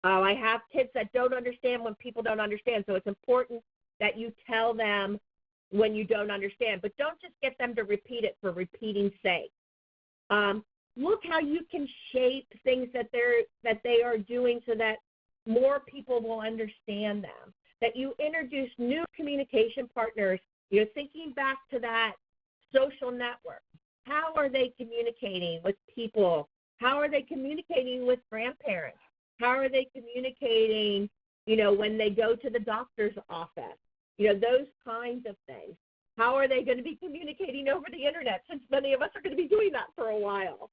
I have kids that don't understand when people don't understand, so it's important that you tell them when you don't understand, but don't just get them to repeat it for repeating's sake. Look how you can shape things that they are doing so that more people will understand them, that you introduce new communication partners, thinking back to that social network. How are they communicating with people? How are they communicating with grandparents? How are they communicating, when they go to the doctor's office? Those kinds of things. How are they going to be communicating over the internet, since many of us are going to be doing that for a while?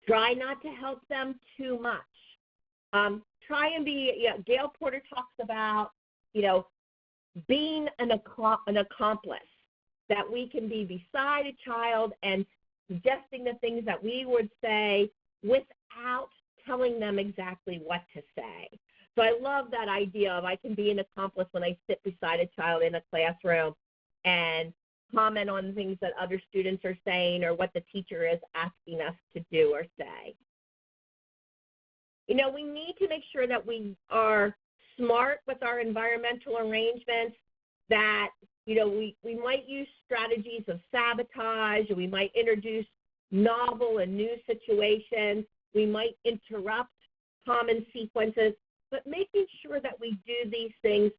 Try not to help them too much. Try and be, Gail Porter talks about, being an accomplice, that we can be beside a child and suggesting the things that we would say without telling them exactly what to say. So I love that idea of I can be an accomplice when I sit beside a child in a classroom and comment on things that other students are saying or what the teacher is asking us to do or say. We need to make sure that we are smart with our environmental arrangements, that, we might use strategies of sabotage, or we might introduce novel and new situations. We might interrupt common sequences, but making sure that we do these things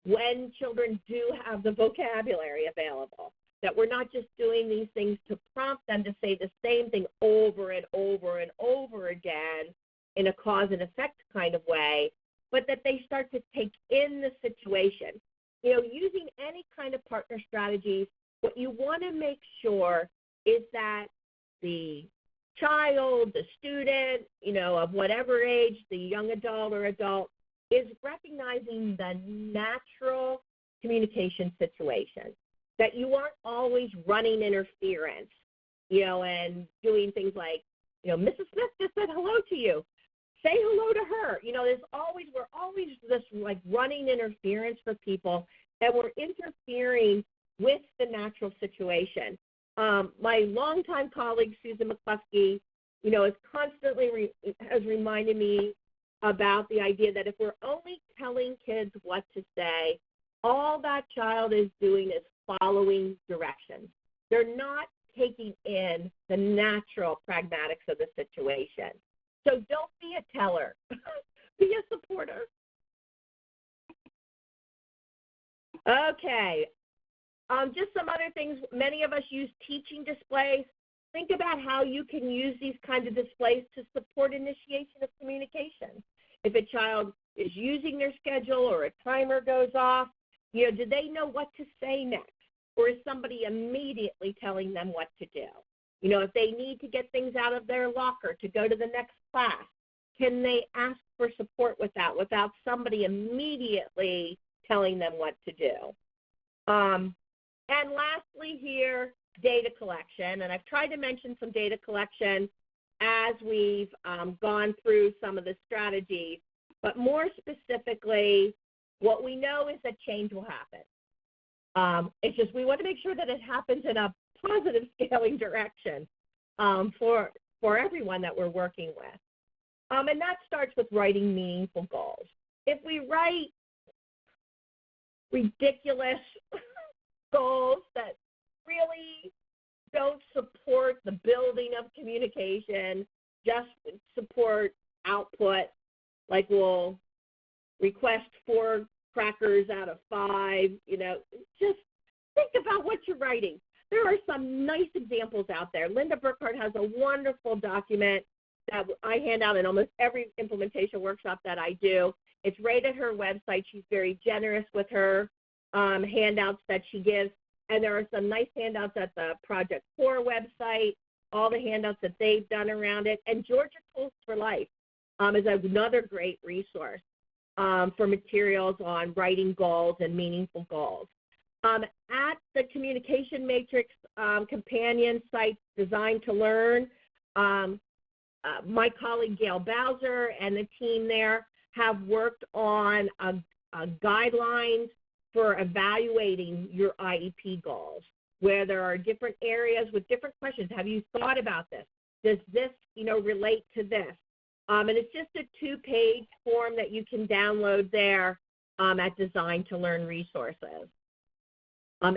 when children do have the vocabulary available, that we're not just doing these things to prompt them to say the same thing over and over and over again in a cause and effect kind of way, but that they start to take in the situation. You know, using any kind of partner strategies, what you want to make sure is that the child, the student, you know, of whatever age, the young adult or adult, is recognizing the natural communication situation, that you aren't always running interference, you know, and doing things like, you know, Mrs. Smith just said hello to you. Say hello to her. You know, we're always this like running interference for people, and we're interfering with the natural situation. My longtime colleague, Susan McCluskey, you know, is constantly has reminded me about the idea that if we're only telling kids what to say, all that child is doing is following directions. They're not taking in the natural pragmatics of the situation. So don't be a teller. Be a supporter. Okay. Just some other things. Many of us use teaching displays. Think about how you can use these kinds of displays to support initiation of communication. If a child is using their schedule or a timer goes off, you know, do they know what to say next? Or is somebody immediately telling them what to do? You know, if they need to get things out of their locker to go to the next class, can they ask for support with that without somebody immediately telling them what to do? And lastly here, data collection. And I've tried to mention some data collection as we've gone through some of the strategies. But more specifically, what we know is that change will happen. It's just we want to make sure that it happens in a positive scaling direction for everyone that we're working with. And that starts with writing meaningful goals. If we write ridiculous goals that really don't support the building of communication, just support output, like we'll request 4 crackers out of 5, you know, just think about what you're writing. There are some nice examples out there. Linda Burkhardt has a wonderful document that I hand out in almost every implementation workshop that I do. It's right at her website. She's very generous with her handouts that she gives. And there are some nice handouts at the Project 4 website, all the handouts that they've done around it. And Georgia Tools for Life is another great resource for materials on writing goals and meaningful goals. At the Communication Matrix companion site Designed to Learn, my colleague Gail Bowser and the team there have worked on guidelines for evaluating your IEP goals, where there are different areas with different questions. Have you thought about this? Does this, you know, relate to this? And it's just a 2-page form that you can download there at Designed to Learn resources.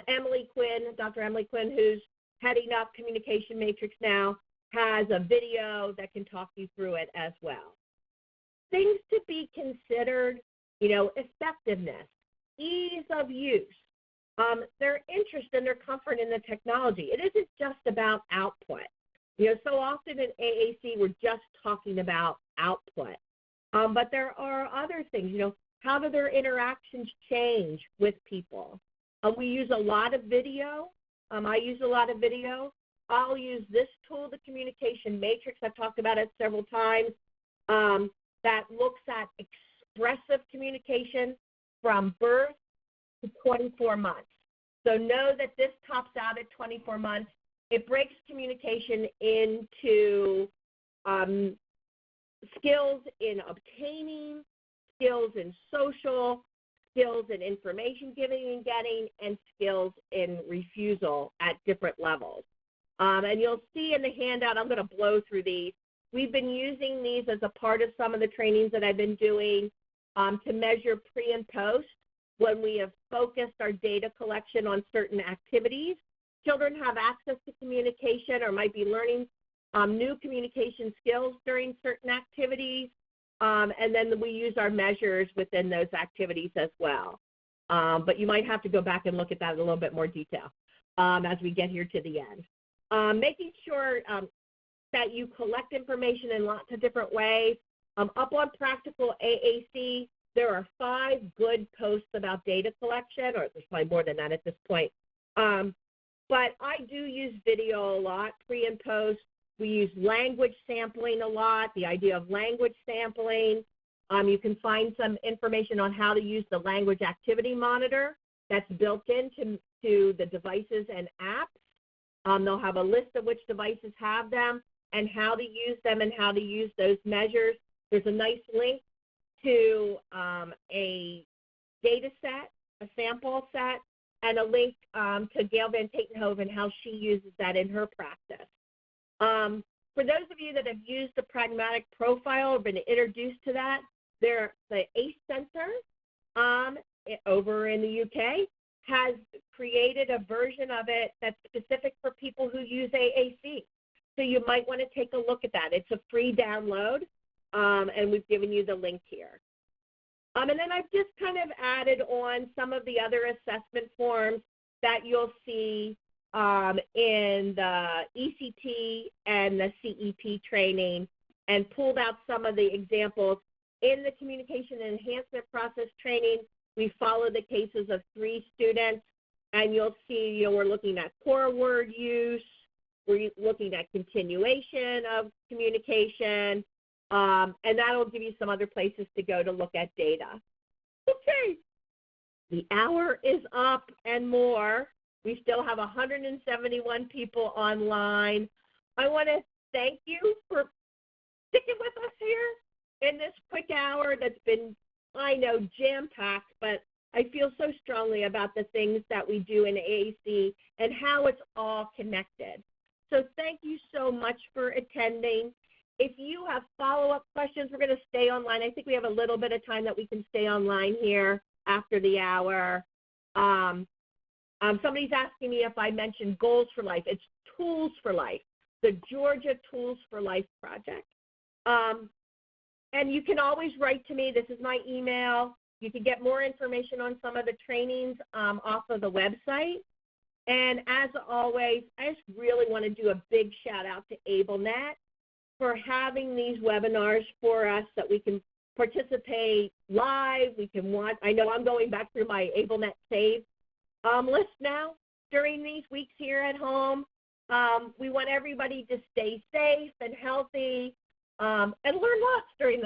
Emily Quinn, Dr. Emily Quinn, who's heading up Communication Matrix now, has a video that can talk you through it as well. Things to be considered, you know, effectiveness, ease of use, their interest and their comfort in the technology. It isn't just about output. You know, so often in AAC, we're just talking about output. But there are other things, you know, how do their interactions change with people? We use a lot of video. I use a lot of video. I'll use this tool, the Communication Matrix. I've talked about it several times. That looks at expressive communication from birth to 24 months. So know that this tops out at 24 months. It breaks communication into skills in obtaining, skills in social, skills in information giving and getting, and skills in refusal at different levels. And you'll see in the handout, I'm going to blow through these. We've been using these as a part of some of the trainings that I've been doing to measure pre and post when we have focused our data collection on certain activities. Children have access to communication or might be learning new communication skills during certain activities, and then we use our measures within those activities as well. But you might have to go back and look at that in a little bit more detail as we get here to the end. Making sure that you collect information in lots of different ways. Up on Practical AAC, there are 5 good posts about data collection, or there's probably more than that at this point. But I do use video a lot, pre and post. We use language sampling a lot, the idea of language sampling. You can find some information on how to use the language activity monitor that's built into the devices and apps. They'll have a list of which devices have them and how to use them and how to use those measures. There's a nice link to a data set, a sample set, and a link to Gail Van Tatenhove and how she uses that in her practice. For those of you that have used the pragmatic profile or been introduced to that, the ACE Center over in the UK has created a version of it that's specific for people who use AAC. So you might want to take a look at that. It's a free download, and we've given you the link here. And then I've just kind of added on some of the other assessment forms that you'll see in the ECT and the CEP training, and pulled out some of the examples. In the communication enhancement process training, we follow the cases of 3 students, and you'll see, we're looking at core word use, we're looking at continuation of communication, and that'll give you some other places to go to look at data. Okay, the hour is up and more. We still have 171 people online. I want to thank you for sticking with us here in this quick hour that's been, I know, jam-packed, but I feel so strongly about the things that we do in AAC and how it's all connected. So thank you so much for attending. If you have follow-up questions, we're going to stay online. I think we have a little bit of time that we can stay online here after the hour. Somebody's asking me if I mentioned Goals for Life. It's Tools for Life, the Georgia Tools for Life project. And you can always write to me. This is my email. You can get more information on some of the trainings off of the website. And as always, I just really want to do a big shout out to AbleNet for having these webinars for us that we can participate live. We can watch. I know I'm going back through my AbleNet Save list now during these weeks here at home. We want everybody to stay safe and healthy and learn lots during the